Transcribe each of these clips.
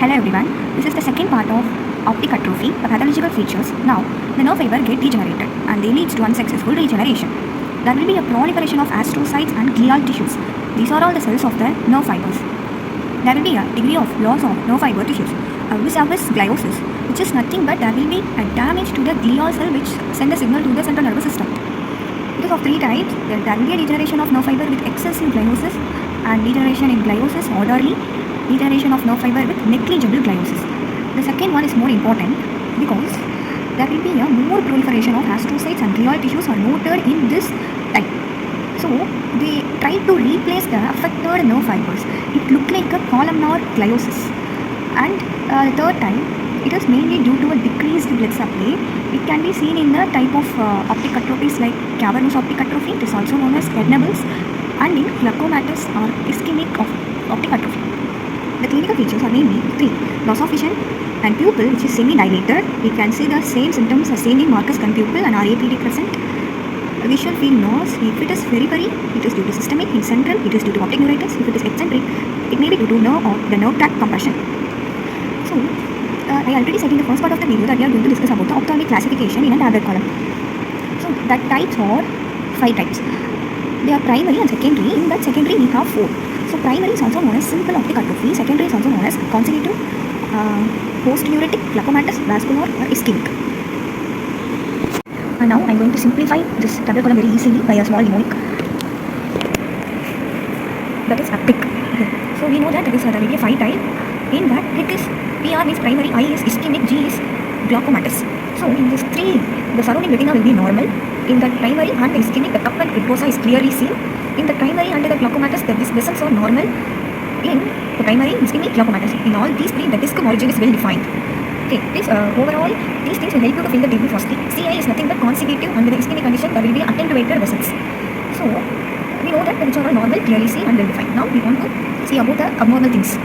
Hello everyone, this is the second part of optic atrophy, the pathological features. Now, the nerve fiber get degenerated and they leads to unsuccessful regeneration. There will be a proliferation of astrocytes and glial tissues. These are all the cells of the nerve fibers. There will be a degree of loss of nerve fiber tissues, vis gliosis, which is nothing but there will be a damage to the glial cell which send a signal to the central nervous system. It is of three types. There will be a degeneration of nerve fiber with excessive gliosis and degeneration in gliosis orderly, degeneration of nerve fiber with negligible gliosis. The second one is more important because there will be a more proliferation of astrocytes and glial tissues are noted in this type. So they try to replace the affected nerve fibers. It looked like a columnar gliosis. And the third type, it is mainly due to a decreased blood supply. It can be seen in the type of optic atrophies like cavernous optic atrophy, it is also known as Ednables, and in glaucomatous or ischemic optic atrophy. The clinical features are mainly three: loss of vision and pupil which is semi-dilated. We can see the same symptoms as seen in Marcus conpupil and RAPD present. Visual field loss, if it is periphery, it is due to systemic; in central, it is due to optic neuritis; if it is eccentric, it may be due to nerve or the nerve tract compression. So, I already said in the first part of the video that we are going to discuss about the ophthalmic classification in a tablet column. So, that types are 5 types. They are primary and secondary. In that secondary, we have 4. So, primary is also known as simple optic atrophy. Secondary is also known as consecutive, post-neuritic, glaucomatous, vascular, or ischemic. And now I am going to simplify this tablet column very easily by a small mnemonic. That is optic. Okay. So, we know that there will be a 5 type. In that, it is PR means primary, I is ischemic, G is glaucomatous. So, in these 3, the surrounding retina will be normal. In the primary and the ischemic, the cup and cribosa is clearly seen. In the primary and the glaucomatous, the vessels are normal. In the primary, ischemic, glaucomatous. In all these 3, the disc origin is well defined. Okay, this overall, these things will help you to fill the table firstly. CI is nothing but consecutive. Under the ischemic condition, there will be attenuated vessels. So, we know that which are all normal, clearly seen and well defined. Now, we want to see about the abnormal things.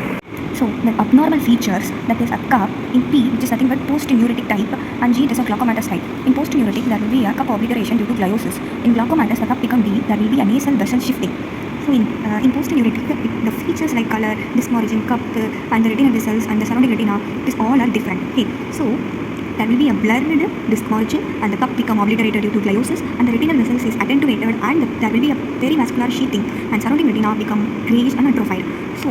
So, the abnormal features, that is a cup in P, which is nothing but post-neuritic type, and G, it is a glaucomatous type. In post-neuritic, there will be a cup obliteration due to gliosis. In glaucomatous, the cup become D, there will be a nasal vessel shifting. So, in post-neuritic, the features like color, disc origin, cup, and the retinal vessels, and the surrounding retina, this all are different. Okay, so there will be a blurred disc origin, and the cup become obliterated due to gliosis, and the retinal vessels is attenuated, and there will be a perivascular sheathing, and surrounding retina become grayish and atrophied. So,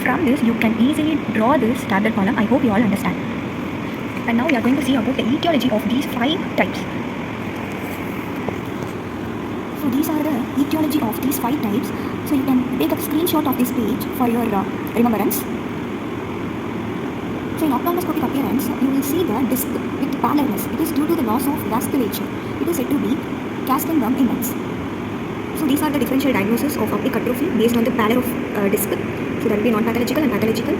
from this, you can easily draw this tablet column. I hope you all understand. And now we are going to see about the etiology of these 5 types. So these are the etiology of these 5 types. So you can take a screenshot of this page for your remembrance. So in ophthalmoscopic appearance, you will see the disc with pallorness. It is due to the loss of vasculature. It is said to be Castan gum immense. So these are the differential diagnoses of optic atrophy based on the pallor of disc. So that will be non-pathological and pathological.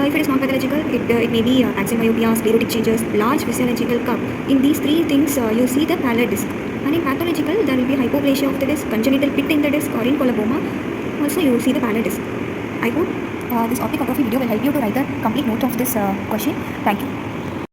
If it is non-pathological, it may be axial myopia, sclerotic changes, large physiological cup. In these 3 things, you see the pallor disc. And in pathological, there will be hypoplasia of the disc, congenital pit in the disc, or in coloboma. Also, you will see the pallor disc. I hope this optic atrophy video will help you to write the complete note of this question. Thank you.